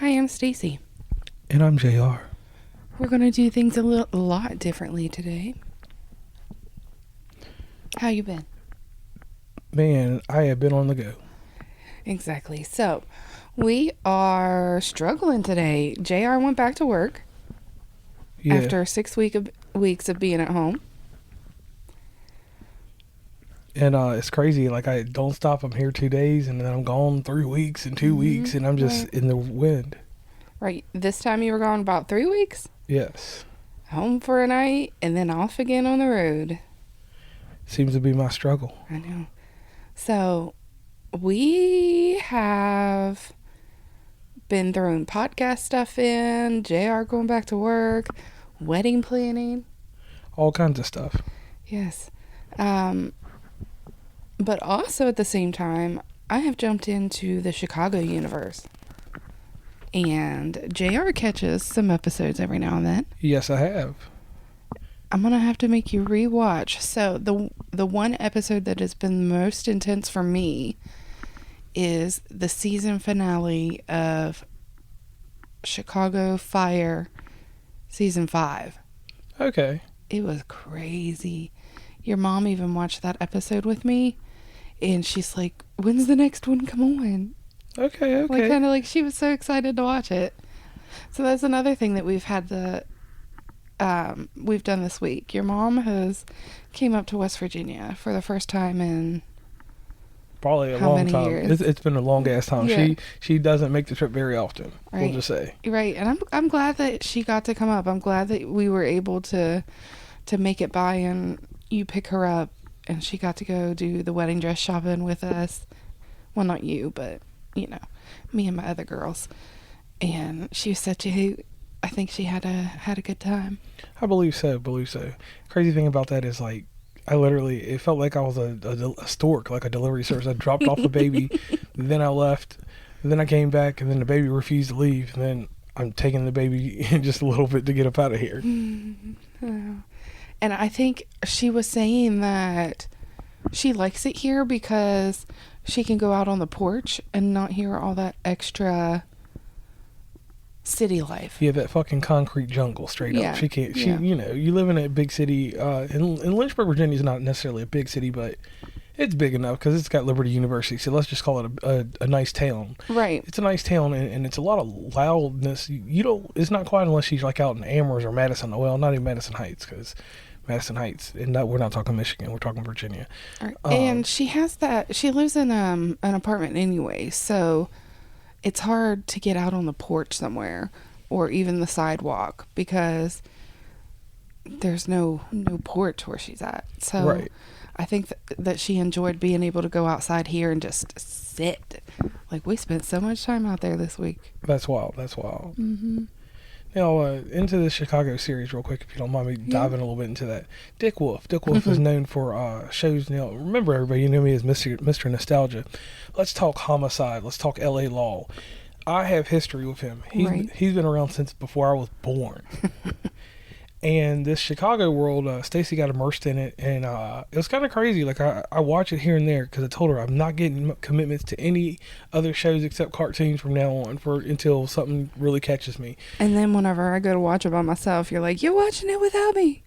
Hi, I'm Stacey. And I'm J.R. We're going to do things a lot differently today. How you been? Man, I have been on the go. Exactly. So, we are struggling today. J.R. went back to work after 6 weeks of being at home. And it's crazy. Like, I don't stop. I'm here 2 days, and then I'm gone 3 weeks and 2 weeks, and I'm just in the wind. Right. This time you were gone about 3 weeks? Yes. Home for a night, and then off again on the road. Seems to be my struggle. I know. So, we have been throwing podcast stuff in, JR going back to work, wedding planning. All kinds of stuff. Yes. But also at the same time, I have jumped into the Chicago universe. And JR catches some episodes every now and then. Yes, I have. I'm going to have to make you rewatch. So the one episode that has been most intense for me is the season finale of Chicago Fire season 5. Okay. It was crazy. Your mom even watched that episode with me, and she's like, when's the next one come on? Okay. Like, kind of like she was so excited to watch it. So that's another thing that we've had we've done this week. Your mom came up to West Virginia for the first time in probably a how long many time. years? It's been a long ass time. Yeah. She doesn't make the trip very often. Right. We'll just say. Right, and I'm glad that she got to come up. I'm glad that we were able to make it by and you pick her up, and she got to go do the wedding dress shopping with us. Well, not you, but me and my other girls. And she was such I think she had a good time. I believe so. Crazy thing about that is, like, it felt like I was a stork, like a delivery service. I dropped off the baby, then I left, and then I came back, and then the baby refused to leave, and then I'm taking the baby in just a little bit to get up out of here. And I think she was saying that she likes it here because she can go out on the porch and not hear all that extra city life. Yeah, that fucking concrete jungle, straight up. She can't. You live in a big city. In Lynchburg, Virginia is not necessarily a big city, but it's big enough because it's got Liberty University. So let's just call it a nice town. Right. It's a nice town, and it's a lot of loudness. It's not quite unless she's like out in Amherst or Madison. Well, not even Madison Heights, because Madison Heights, and we're not talking Michigan. We're talking Virginia. Right. And she lives in an apartment anyway, so it's hard to get out on the porch somewhere or even the sidewalk because there's no porch where she's at. So right. I think that she enjoyed being able to go outside here and just sit. Like, we spent so much time out there this week. That's wild. Mm-hmm. Now, into the Chicago series real quick, if you don't mind me diving a little bit into that. Dick Wolf is known for shows. Remember, everybody, you know me as Mr. Nostalgia. Let's talk Homicide. Let's talk L.A. Law. I have history with him. He's been around since before I was born. And this Chicago world, Stacey got immersed in it, and it was kind of crazy. Like, I watch it here and there because I told her I'm not getting commitments to any other shows except cartoons from now on until something really catches me. And then whenever I go to watch it by myself, you're like, you're watching it without me.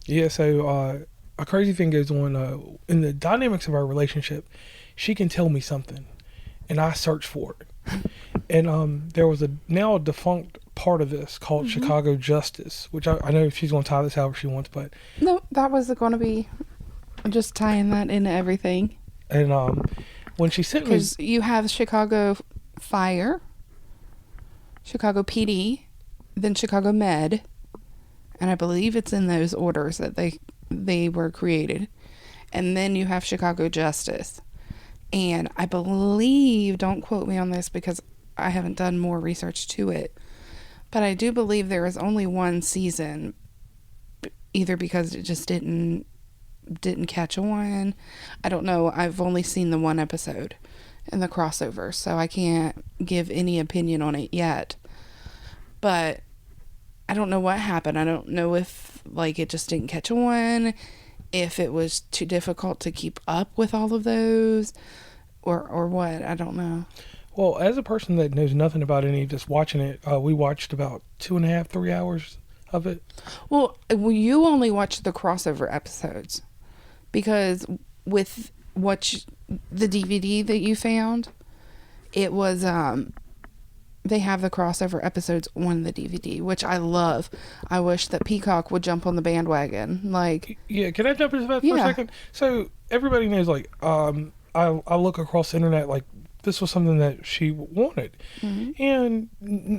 Yeah, so a crazy thing goes on in the dynamics of our relationship. She can tell me something, and I search for it. And there was a now defunct part of this called Chicago Justice, which I know she's going to tie this however she wants, but no, that was going to be just tying that into everything. And when she sent me, because you have Chicago Fire, Chicago PD, then Chicago Med, and I believe it's in those orders that they were created, and then you have Chicago Justice. And I believe, don't quote me on this because I haven't done more research to it, but I do believe there is only one season, either because it just didn't catch on. I don't know. I've only seen the one episode in the crossover, so I can't give any opinion on it yet. But I don't know what happened. I don't know if it just didn't catch on, if it was too difficult to keep up with all of those, or what. I don't know. Well, as a person that knows nothing about any of this, watching it, we watched about 2.5, 3 hours of it. Well, you only watched the crossover episodes because with the DVD that you found, it was they have the crossover episodes on the DVD, which I love. I wish that Peacock would jump on the bandwagon. Like, yeah, can I jump into that for a second? So everybody knows, like, I look across the internet, like, this was something that she wanted, and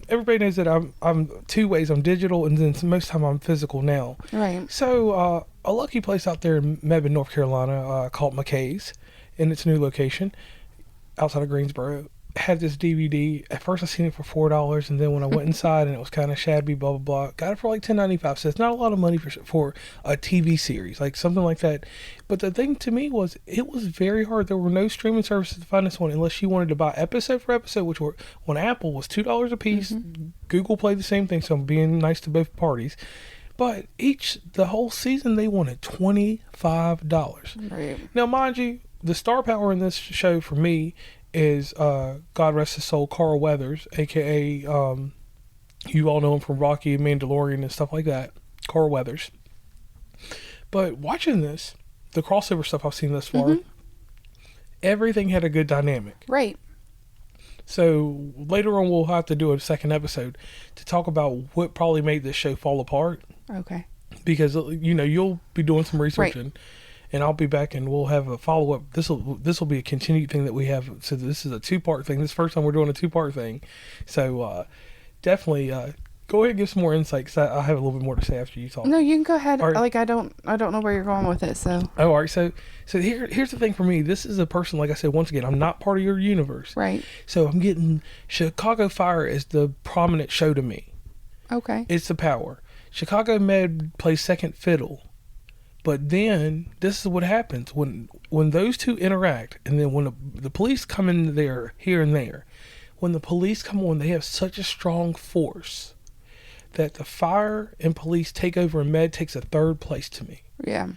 everybody knows that I'm two ways. I'm digital, and then most of the time I'm physical now. right. So a lucky place out there in Mebane, North Carolina, called McKay's, in its new location outside of Greensboro, had this DVD. At first I seen it for $4, and then when I went inside and it was kind of shabby, blah blah blah, got it for like $10.95. So it's not a lot of money for a TV series, like something like that. But the thing to me was, it was very hard. There were no streaming services to find this one unless you wanted to buy episode for episode, which were on Apple was $2 a piece. Google played the same thing, so I'm being nice to both parties. But the whole season they wanted $25. Right. Now, mind you, the star power in this show for me is God rest his soul, Carl Weathers, aka you all know him from Rocky and Mandalorian and stuff like that, Carl Weathers. But watching this, the crossover stuff I've seen thus far, everything had a good dynamic. Right. So later on we'll have to do a second episode to talk about what probably made this show fall apart, Okay. because you'll be doing some researching. And I'll be back, and we'll have a follow up. This will be a continued thing that we have. So this is a 2-part thing. This is the first time we're doing a 2-part thing. So definitely go ahead and give some more insight, because I have a little bit more to say after you talk. No, you can go ahead. Right. Like, I don't know where you're going with it. So. Oh, all right. So here's the thing for me. This is a person, like I said, once again, I'm not part of your universe. Right. So I'm getting Chicago Fire is the prominent show to me. Okay. It's the power. Chicago Med plays second fiddle. But then this is what happens when those two interact, and then when the police come in there here and there. When the police come on, they have such a strong force that the fire and police take over, and Med takes a third place to me. Yeah.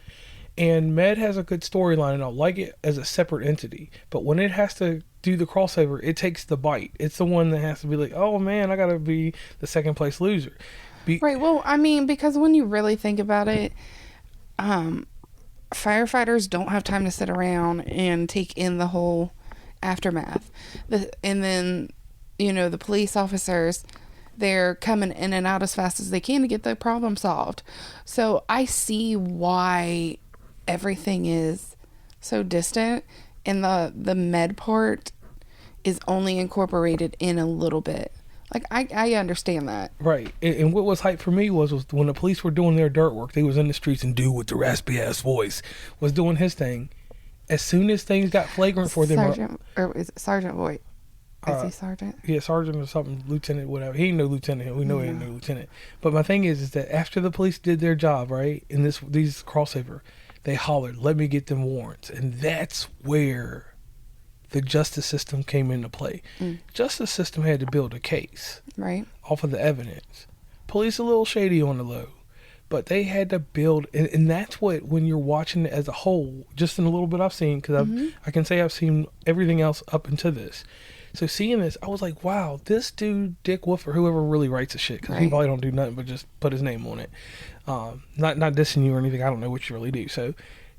And Med has a good storyline, and I like it as a separate entity. But when it has to do the crossover, it takes the bite. It's the one that has to be like, oh man, I gotta be the second place loser. Right. Well, I mean, because when you really think about it, firefighters don't have time to sit around and take in the whole aftermath. And then, the police officers, they're coming in and out as fast as they can to get the problem solved. So I see why everything is so distant, and the med part is only incorporated in a little bit. Like, I understand that. Right. And what was hype for me was when the police were doing their dirt work, they was in the streets, and dude with the raspy ass voice was doing his thing. As soon as things got flagrant for them. Sergeant, or is it Sergeant Voight? Is he Sergeant? Yeah, Sergeant or something, Lieutenant, whatever. He ain't no lieutenant. We know he ain't no lieutenant. But my thing is that after the police did their job, right, in these crossover, they hollered, let me get them warrants. And that's where the justice system came into play. Justice system had to build a case Right. off of the evidence. Police a little shady on the low, but they had to build, and that's what, when you're watching it as a whole, just in a little bit I've seen, because I can say I've seen everything else up into this. So seeing this, I was like, wow, this dude, Dick Wolf, or whoever really writes the shit, because he probably don't do nothing but just put his name on it. Not dissing you or anything, I don't know what you really do. So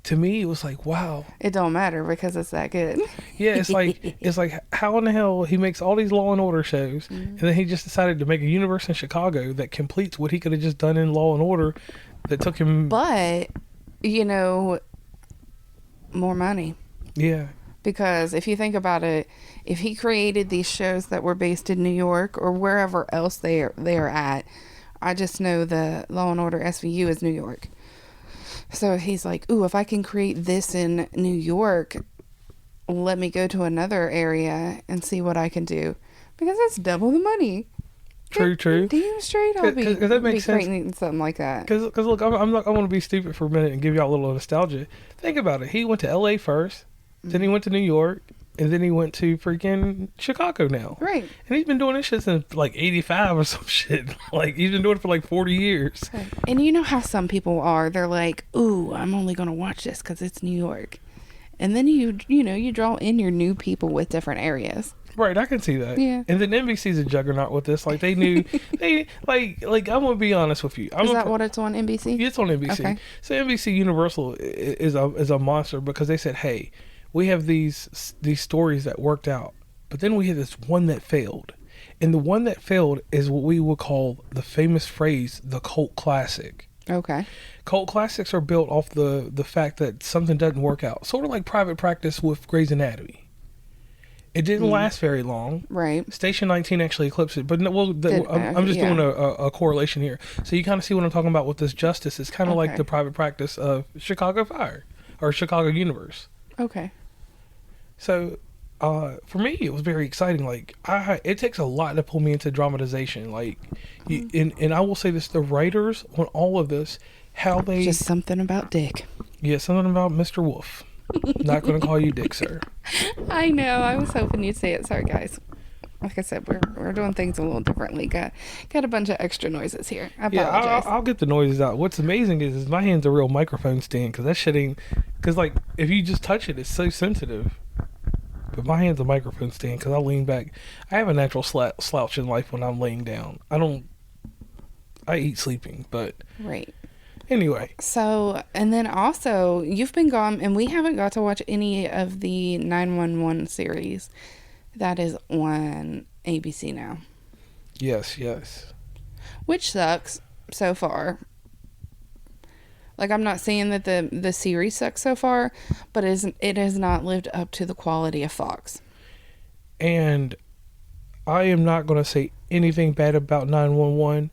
to me, it was like, wow. It don't matter because it's that good. Yeah, it's like how in the hell he makes all these Law and Order shows, and then he just decided to make a universe in Chicago that completes what he could have just done in Law and Order, that took him. But more money. Yeah. Because if you think about it, if he created these shows that were based in New York or wherever else they are at, I just know the Law and Order SVU is New York. So he's like, ooh, if I can create this in New York, let me go to another area and see what I can do. Because that's double the money. True. Damn straight, I'll be creating something like that. Because look, I want to be stupid for a minute and give y'all a little nostalgia. Think about it. He went to L.A. first, then he went to New York, and then he went to freaking Chicago now. Right. And he's been doing this shit since like 85 or some shit. Like, he's been doing it for like 40 years. And you know how some people are. They're like, ooh, I'm only going to watch this because it's New York. And then you draw in your new people with different areas. Right, I can see that. Yeah. And then NBC's a juggernaut with this. Like they knew they like I'm gonna be honest with you. Is that what it's on NBC? It's on NBC. Okay. So NBC Universal is a monster because they said, hey, we have these stories that worked out, but then we had this one that failed, and the one that failed is what we would call the famous phrase, the cult classic. Okay. Cult classics are built off the fact that something doesn't work out, sort of like Private Practice with Grey's Anatomy. It didn't last very long. Right. Station 19 actually eclipsed it. But no, well, I'm just doing a correlation here. So you kind of see what I'm talking about with this justice. It's kind of like the Private Practice of Chicago Fire or Chicago Universe. Okay. So for me, it was very exciting. Like it takes a lot to pull me into dramatization. Like, and I will say this: the writers on all of this, how they just something about Dick. Yeah, something about Mr. Wolf. Not going to call you Dick, sir. I know. I was hoping you'd say it. Sorry, guys. Like I said, we're doing things a little differently. Got a bunch of extra noises here. I apologize. Yeah, I'll get the noises out. What's amazing is my hand's a real microphone stand because that shit ain't. Because like if you just touch it, it's so sensitive. But my hand's a microphone stand because I lean back. I have a natural slouch in life when I'm laying down. I eat sleeping, but right. Anyway. So, and then also, you've been gone, and we haven't got to watch any of the 911 series that is on ABC now. Yes. Which sucks so far. Like, I'm not saying that the series sucks so far, but it has not lived up to the quality of Fox. And I am not going to say anything bad about 911.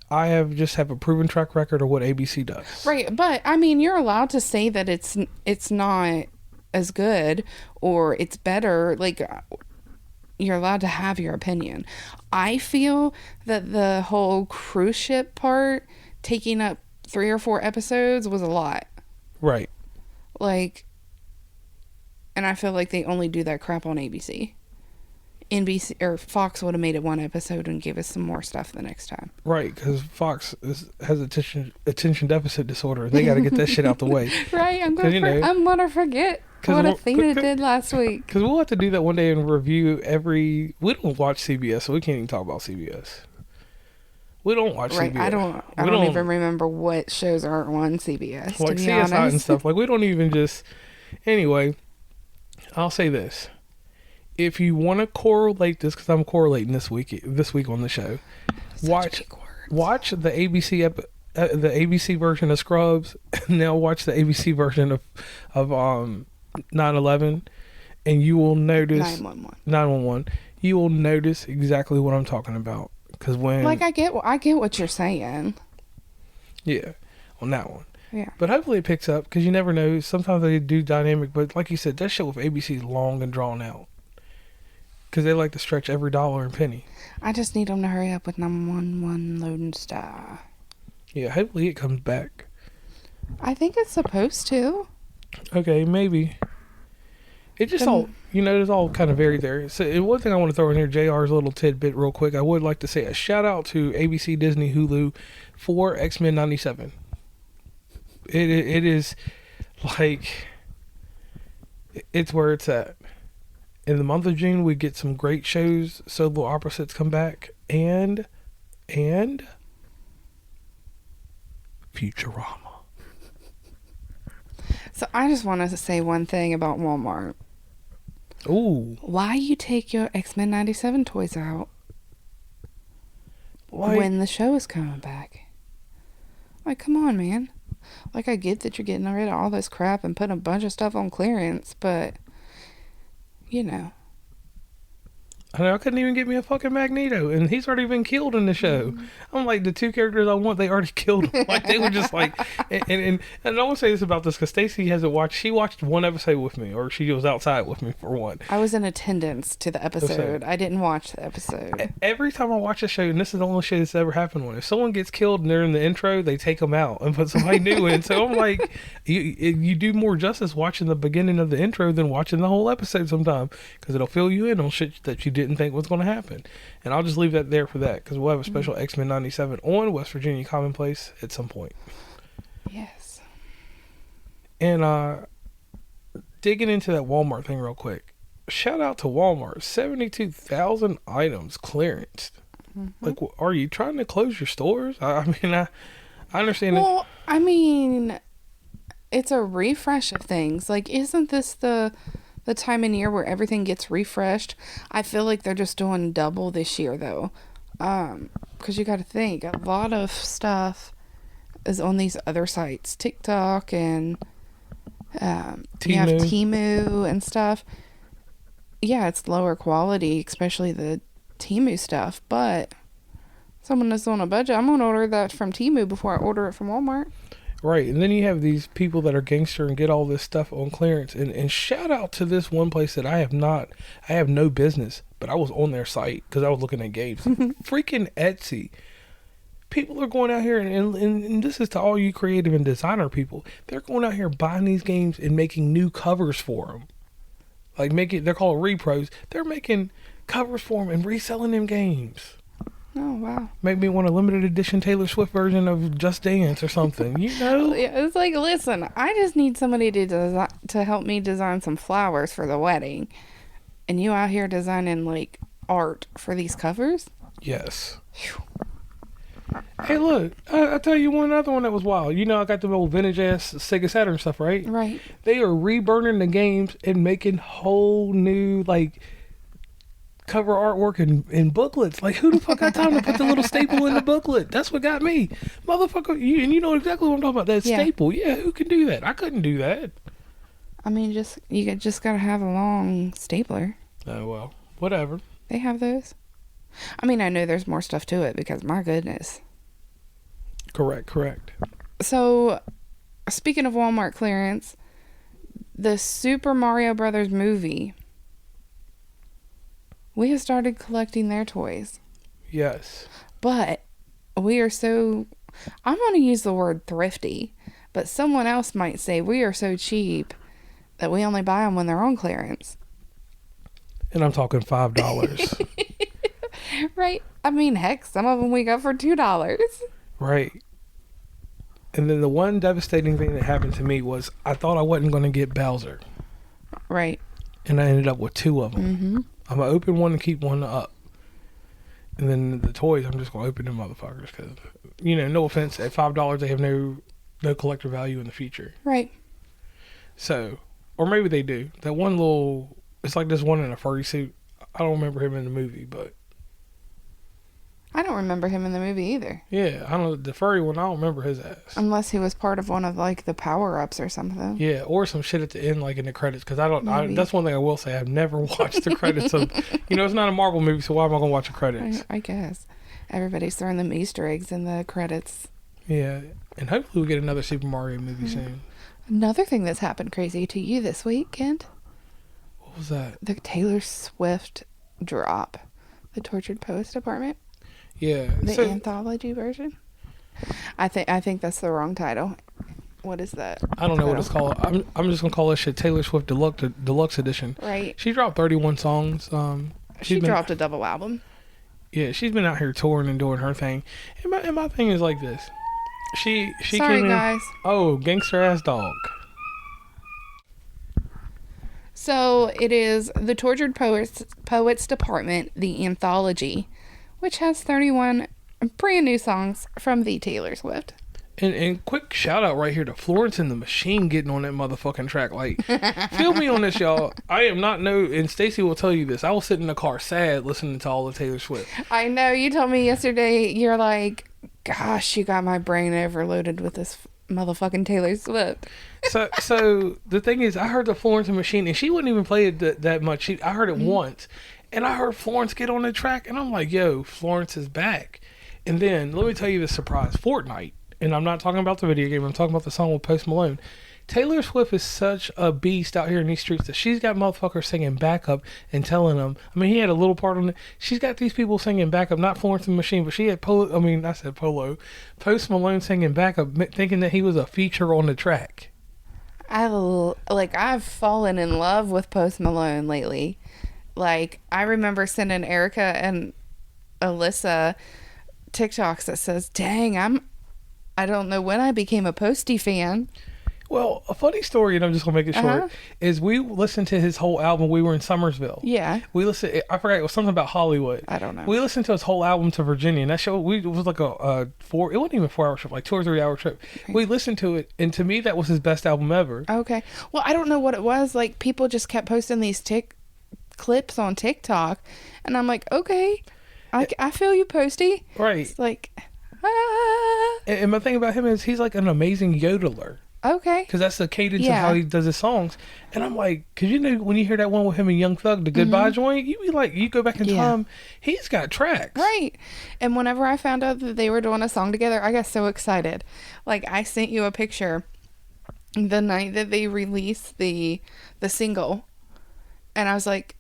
I have a proven track record of what ABC does. Right, but I mean, you're allowed to say that it's not as good or it's better. Like, you're allowed to have your opinion. I feel that the whole cruise ship part taking up 3 or 4 episodes was a lot. Right. Like, and I feel like they only do that crap on ABC. NBC or Fox would have made it 1 episode and gave us some more stuff the next time. Right, because Fox has attention deficit disorder. They got to get that shit out the way. Right, I'm gonna forget what Athena did last week. Because we'll have to do that one day and review every. We don't watch CBS, so we can't even talk about CBS. We don't watch CBS. I don't even remember what shows are on CBS. Like CSI and stuff. Like we don't even just. Anyway, I'll say this. If you want to correlate this, because I'm correlating this week on the show, watch the ABC version of Scrubs, and now watch the ABC version of 9/11, and you will notice 911. You will notice exactly what I'm talking about. Because when I get what you're saying. Yeah, on that one. Yeah. But hopefully it picks up because you never know. Sometimes they do dynamic, but like you said, that show with ABC is long and drawn out. Because they like to stretch every dollar and penny. I just need them to hurry up with 911 Lone Star. Yeah, hopefully it comes back. I think it's supposed to. Okay, maybe. It just all, it's all kind of varied there. So, one thing I want to throw in here, JR's little tidbit real quick. I would like to say a shout out to ABC, Disney, Hulu for X-Men 97. It is like, it's where it's at. In the month of June, we get some great shows. Solo opposites come back, and Futurama. So I just want to say one thing about Walmart. Ooh. Why you take your X-Men 97 toys out when the show is coming back? Like, come on, man. Like, I get that you're getting rid of all this crap and putting a bunch of stuff on clearance, but... I couldn't even get me a fucking Magneto, and he's already been killed in the show. I'm like, the 2 characters I want, they already killed him. Like, they were just like, and I want to say this about this because Stacey hasn't watched. She watched 1 episode with me, or she was outside with me for 1. I was in attendance to the episode. I didn't watch the episode. Every time I watch a show, and this is the only show that's ever happened when if someone gets killed and they're in the intro, they take them out and put somebody new in. So I'm like, you do more justice watching the beginning of the intro than watching the whole episode sometime because it'll fill you in on shit that you didn't think was going to happen. And I'll just leave that there for that because we'll have a special X-Men 97 on West Virginia Commonplace at some point. Yes. And digging into that Walmart thing real quick, shout out to Walmart. 72,000 items clearance. Like, are you trying to close your stores? I mean, I understand. Well, I mean, it's a refresh of things. Like, isn't this the time in year where everything gets refreshed? I feel like they're just doing double this year, though. Because you got to think, a lot of stuff is on these other sites, TikTok and you have Temu and stuff. Yeah, it's lower quality, especially the Temu stuff, but someone that's on a budget, I'm going to order that from Temu before I order it from Walmart. Right, and then you have these people that are gangster and get all this stuff on clearance. And shout out to this one place that I have no business, but I was on their site because I was looking at games. Freaking Etsy. People are going out here, and this is to all you creative and designer people. They're going out here buying these games and making new covers for them. Like, they're called repros. They're making covers for them and reselling them games. Oh, wow. Make me want a limited edition Taylor Swift version of Just Dance or something, you know? Yeah, it's like, listen, I just need somebody to help me design some flowers for the wedding. And you out here designing, like, art for these covers? Yes. Whew. Hey, look, I'll tell you one other one that was wild. You know, I got the old vintage-ass Sega Saturn stuff, right? Right. They are reburning the games and making whole new, like, cover artwork in booklets. Like, who the fuck got time to put the little staple in the booklet? That's what got me. Motherfucker, you know exactly what I'm talking about. That staple. Yeah, who can do that? I couldn't do that. I mean, you just gotta have a long stapler. Oh, well, whatever. They have those. I mean, I know there's more stuff to it because, my goodness. Correct. So, speaking of Walmart clearance, the Super Mario Brothers movie, we have started collecting their toys. Yes. But we are so, I'm going to use the word thrifty, but someone else might say we are so cheap that we only buy them when they're on clearance. And I'm talking $5. Right. I mean, heck, some of them we got for $2. Right. And then the one devastating thing that happened to me was I thought I wasn't going to get Bowser. Right. And I ended up with 2 of them. Mm-hmm. I'm going to open one and keep one up. And then the toys, I'm just going to open them motherfuckers because, you know, no offense, at $5 they have no collector value in the future. Right. So, or maybe they do. That one little, it's like this one in a furry suit. I don't remember him in the movie, but. I don't remember him in the movie either. Yeah, I don't know. The furry one, I don't remember his ass. Unless he was part of one of, like, the power-ups or something. Yeah, or some shit at the end, like in the credits. Because that's one thing I will say. I've never watched the credits of, it's not a Marvel movie, so why am I going to watch the credits? I guess. Everybody's throwing them Easter eggs in the credits. Yeah, and hopefully we get another Super Mario movie soon. Another thing that's happened crazy to you this week, Kent. What was that? The Taylor Swift drop. The Tortured Poets Department. Yeah. The anthology version. I think that's the wrong title. What is that? I don't know what it's called. I'm just gonna call this shit Taylor Swift Deluxe Edition. Right. She dropped 31 songs. She dropped a double album. Yeah, she's been out here touring and doing her thing. And my thing is like this. She Sorry, came in. Guys. Oh, gangster ass dog. So it is the Tortured Poets Department, the anthology, which has 31 brand new songs from the Taylor Swift. And quick shout out right here to Florence and the Machine getting on that motherfucking track. Like, feel me on this, y'all. I am not and Stacey will tell you this. I will sit in the car sad listening to all of Taylor Swift. I know. You told me yesterday, you're like, gosh, you got my brain overloaded with this motherfucking Taylor Swift. So the thing is, I heard the Florence and Machine, and she wouldn't even play it that much. I heard it once. And I heard Florence get on the track, and I'm like, yo, Florence is back. And then, let me tell you the surprise. Fortnite, and I'm not talking about the video game, I'm talking about the song with Post Malone. Taylor Swift is such a beast out here in these streets that she's got motherfuckers singing backup and telling them, I mean, he had a little part on it. She's got these people singing backup, not Florence and the Machine, but she had Post Malone singing backup, thinking that he was a feature on the track. I've fallen in love with Post Malone lately. Like, I remember sending Erica and Alyssa TikToks that says, dang, I don't know when I became a Posty fan. Well, a funny story, and I'm just gonna make it short, is we listened to his whole album. We were in Summersville. Yeah. We listened. I forgot, it was something about Hollywood. I don't know. We listened to his whole album to Virginia, and that show it was like a 4. It wasn't even a 4-hour trip, like 2 or 3 hour trip. Okay. We listened to it, and to me, that was his best album ever. Okay. Well, I don't know what it was. Like, people just kept posting these clips on TikTok, and I'm like, okay, I feel you, Posty. Right. It's like, And my thing about him is he's like an amazing yodeler. Okay. Because that's the cadence of how he does his songs. And I'm like, because you know, when you hear that one with him and Young Thug, the Goodbye joint, you be like, you go back in time, he's got tracks. Right. And whenever I found out that they were doing a song together, I got so excited. Like, I sent you a picture the night that they released the single. And I was like,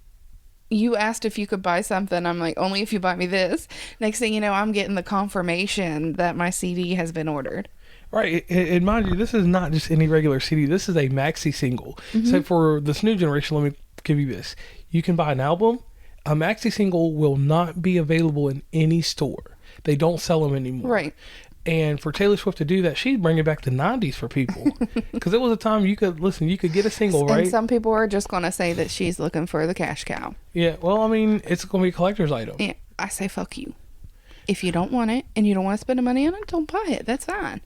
you asked if you could buy something. I'm like, only if you buy me this. Next thing you know, I'm getting the confirmation that my CD has been ordered. Right, and mind you, this is not just any regular CD. This is a maxi single. So for this new generation, let me give you this. You can buy an album. A maxi single will not be available in any store. They don't sell them anymore. Right. And for Taylor Swift to do that, she's bringing back the 90s for people. Because it was a time you could get a single, right? And some people are just going to say that she's looking for the cash cow. Yeah, well, I mean, it's going to be a collector's item. Yeah, I say fuck you. If you don't want it and you don't want to spend the money on it, don't buy it. That's fine.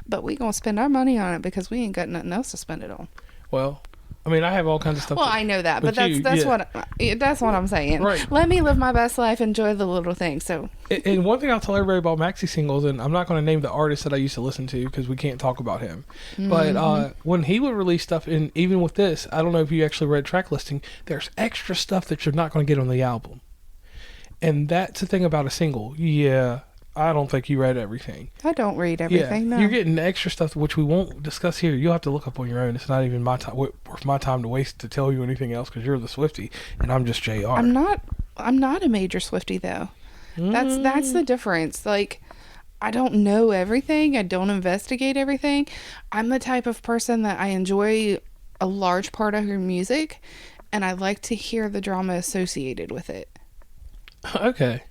But we gonna spend our money on it because we ain't got nothing else to spend it on. Well, I mean, I have all kinds of stuff. Well, I know that, but that's what I'm saying. Right. Let me live my best life, enjoy the little things. So, and one thing I'll tell everybody about maxi singles, and I'm not going to name the artist that I used to listen to because we can't talk about him. But when he would release stuff, and even with this, I don't know if you actually read track listing. There's extra stuff that you're not going to get on the album, and that's the thing about a single. Yeah. I don't think you read everything. I don't read everything. Yeah, no. You're getting extra stuff which we won't discuss here. You'll have to look up on your own. It's not even worth my time to waste to tell you anything else because you're the Swiftie and I'm just J.R. I'm not a major Swiftie though. That's the difference. Like, I don't know everything. I don't investigate everything. I'm the type of person that I enjoy a large part of her music, and I like to hear the drama associated with it. Okay.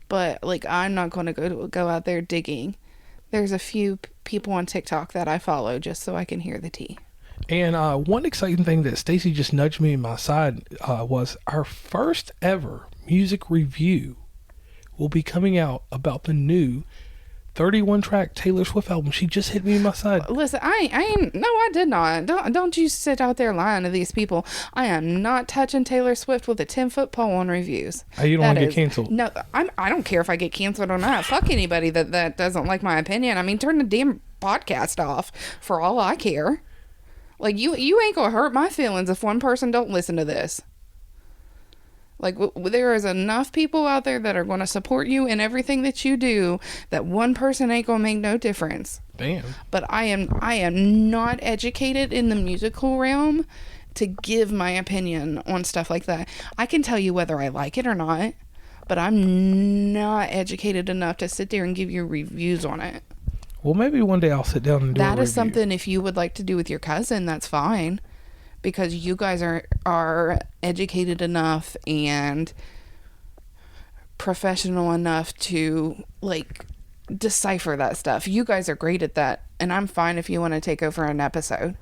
But, like, I'm not going to go out there digging. There's a few people on TikTok that I follow just so I can hear the tea. And one exciting thing that Stacey just nudged me in my side was our first ever music review will be coming out about the new 31-track Taylor Swift album. She just hit me in my side. Listen, I did not. Don't you sit out there lying to these people. I am not touching Taylor Swift with a 10-foot pole on reviews. You don't want to get canceled. No, I don't care if I get canceled or not. Fuck anybody that doesn't like my opinion. I mean, turn the damn podcast off for all I care. Like, you ain't gonna hurt my feelings if one person don't listen to this. Like, there is enough people out there that are going to support you in everything that you do that one person ain't going to make no difference. Damn. But I am not educated in the musical realm to give my opinion on stuff like that. I can tell you whether I like it or not, but I'm not educated enough to sit there and give you reviews on it. Well, maybe one day I'll sit down and do a review. That is something, if you would like to do with your cousin, that's fine. Because you guys are educated enough and professional enough to, like, decipher that stuff. You guys are great at that, and I'm fine if you want to take over an episode.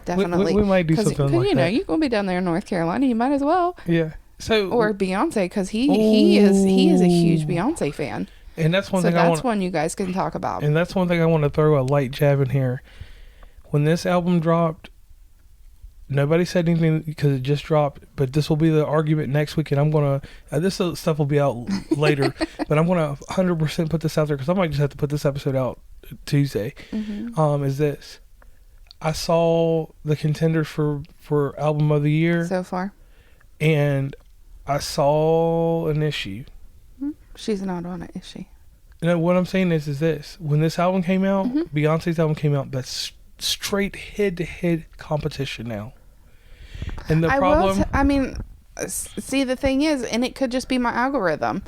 Definitely. We might do something like that. Because, you know, you're going to be down there in North Carolina. You might as well. Yeah. Or Beyonce, because he is a huge Beyonce fan. And that's one thing that's one you guys can talk about. And that's one thing I want to throw a light jab in here. When this album dropped, nobody said anything because it just dropped, but this will be the argument next week, and I'm going to, this stuff will be out later, but I'm going to 100% put this out there because I might just have to put this episode out Tuesday, is this. I saw the contenders for Album of the Year. So far. And I saw an issue. She's not on it, is she? No, what I'm saying is this. When this album came out, Beyonce's album came out, that's straight head-to-head competition now. And the problem... see, the thing is, and it could just be my algorithm,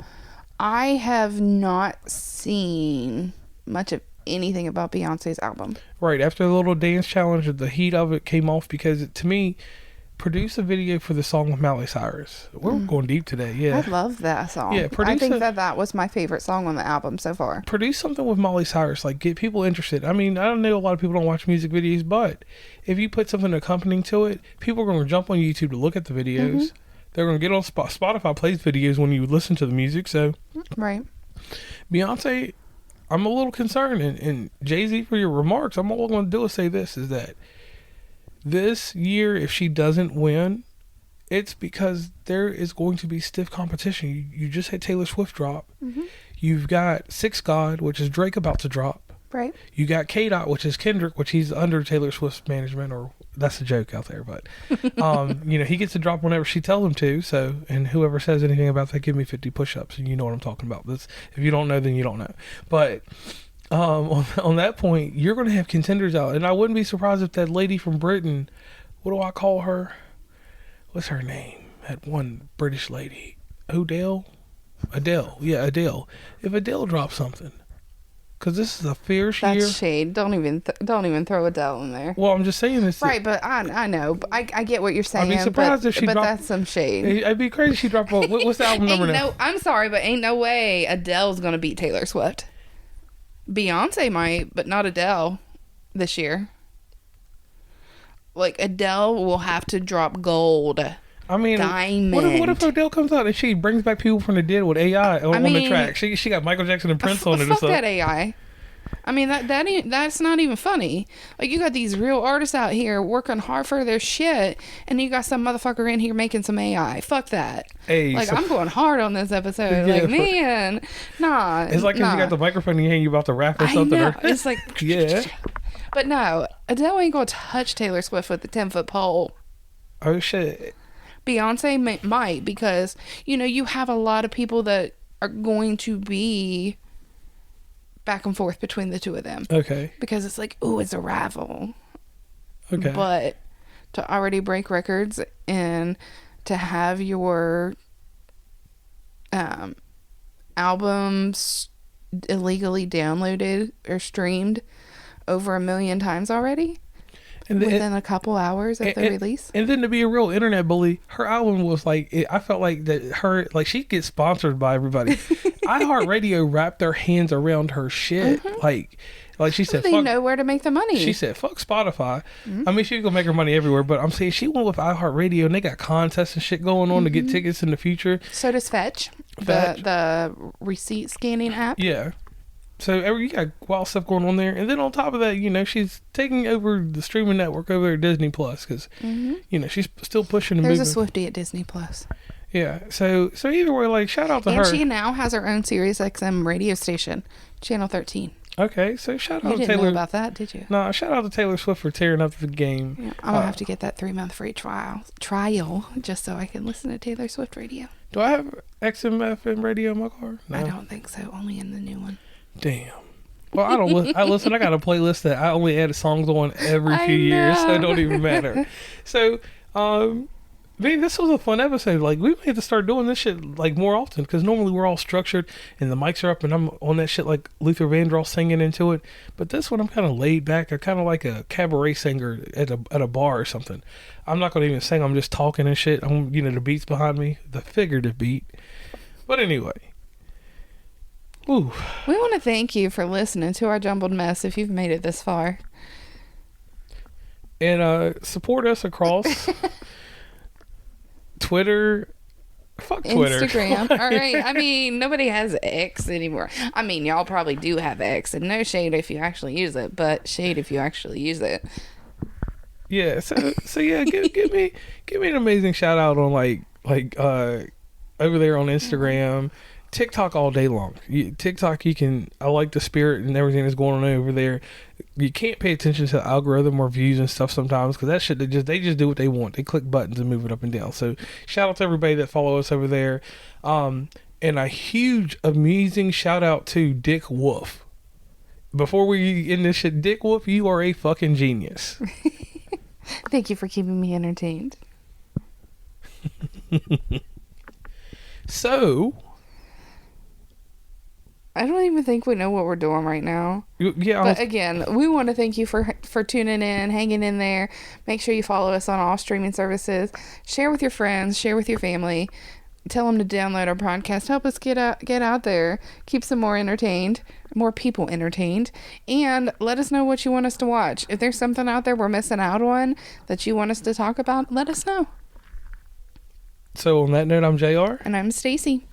I have not seen much of anything about Beyonce's album. Right. After the little dance challenge, the heat of it came off because, to me, produce a video for the song with Miley Cyrus. We're going deep today. Yeah, I love that song. Yeah, I think that was my favorite song on the album so far. Produce something with Miley Cyrus, like get people interested. I mean, I don't know, a lot of people don't watch music videos, but if you put something accompanying to it, people are going to jump on YouTube to look at the videos. They're going to get on Spotify plays videos when you listen to the music. So, right. Beyonce, I'm a little concerned, and Jay-Z, for your remarks, I'm all going to do is say this, is that this year, if she doesn't win, it's because there is going to be stiff competition. You just had Taylor Swift drop. You've got Six God, which is Drake about to drop. Right. You got K-Dot, which is Kendrick, which he's under Taylor Swift's management, or that's a joke out there, but he gets to drop whenever she tells him to. So, and whoever says anything about that, give me 50 push-ups, and you know what I'm talking about. This, if you don't know, then you don't know. But on that point, you're going to have contenders out, and I wouldn't be surprised if that lady from Britain, what do I call her? What's her name? That one British lady, Adele. Yeah, Adele. If Adele drops something. Because this is a fierce year. That's shade. Don't even throw Adele in there. Well, I'm just saying this. Right, but I know. I get what you're saying. I'd be surprised if she dropped. But that's some shade. I'd be crazy if she dropped. What's the album number now? I'm sorry, but ain't no way Adele's gonna beat Taylor Swift. Beyonce might, but not Adele this year. Like, Adele will have to drop gold. I mean, diamond. What if Adele comes out and she brings back people from the dead with AI on the track? She got Michael Jackson and Prince on it. Fuck that AI. I mean, that's not even funny. Like, you got these real artists out here working hard for their shit, and you got some motherfucker in here making some AI. Fuck that. Hey, like, I'm going hard on this episode. Yeah, like, man, nah. It's like if you got the microphone in your hand, you about to rap or something. I know. It's like, yeah. But no, Adele ain't gonna touch Taylor Swift with the 10-foot pole. Oh shit. Beyonce might, because you have a lot of people that are going to be back and forth between the two of them. Okay. Because it's like, ooh, it's a rival. Okay. But to already break records and to have your albums illegally downloaded or streamed over 1 million times already, within a couple hours of the release. And then to be a real internet bully, her album was like, I felt like that she gets sponsored by everybody. iHeartRadio wrapped their hands around her shit. Like she said, they know where to make the money. She said, fuck Spotify. I mean, she's gonna make her money everywhere, but I'm saying she went with iHeartRadio, and they got contests and shit going on to get tickets in the future. So does Fetch. The receipt scanning app. Yeah. So you got wild stuff going on there, and then on top of that, she's taking over the streaming network over there at Disney Plus, because she's still pushing the movement. There's a Swiftie at Disney Plus. Yeah. So either way, like, shout out to her. And she now has her own Sirius XM radio station, Channel 13. Okay, so shout out to Taylor. You didn't know about that, did you? No, shout out to Taylor Swift for tearing up the game. Yeah, I'm gonna have to get that 3-month free trial just so I can listen to Taylor Swift radio. Do I have XM/FM radio in my car? No. I don't think so. Only in the new one. Damn. Well, I don't. I listen. I got a playlist that I only add songs on every few years, so it don't even matter. So, man, this was a fun episode. Like, we may have to start doing this shit like more often, because normally we're all structured and the mics are up and I'm on that shit like Luther Vandross singing into it. But this one, I'm kind of laid back. I'm kind of like a cabaret singer at a bar or something. I'm not gonna even sing. I'm just talking and shit. The beats behind me, the figurative beat. But anyway. Ooh. We want to thank you for listening to our jumbled mess if you've made it this far. And support us across Twitter. Fuck Twitter. Instagram. All right. I mean, nobody has X anymore. I mean, y'all probably do have X, and no shade if you actually use it, but shade if you actually use it. Yeah. So yeah, give me an amazing shout out on like over there on Instagram. TikTok all day long. TikTok, I like the spirit and everything that's going on over there. You can't pay attention to the algorithm or views and stuff sometimes, because that shit, they just do what they want. They click buttons and move it up and down. So shout out to everybody that follow us over there. And a huge, amazing shout out to Dick Wolf. Before we end this shit, Dick Wolf, you are a fucking genius. Thank you for keeping me entertained. So... I don't even think we know what we're doing right now. Yeah. But again, we want to thank you for tuning in, hanging in there. Make sure you follow us on all streaming services. Share with your friends. Share with your family. Tell them to download our podcast. Help us get out there. Keep some more people entertained. And let us know what you want us to watch. If there's something out there we're missing out on that you want us to talk about, let us know. So on that note, I'm JR. And I'm Stacey.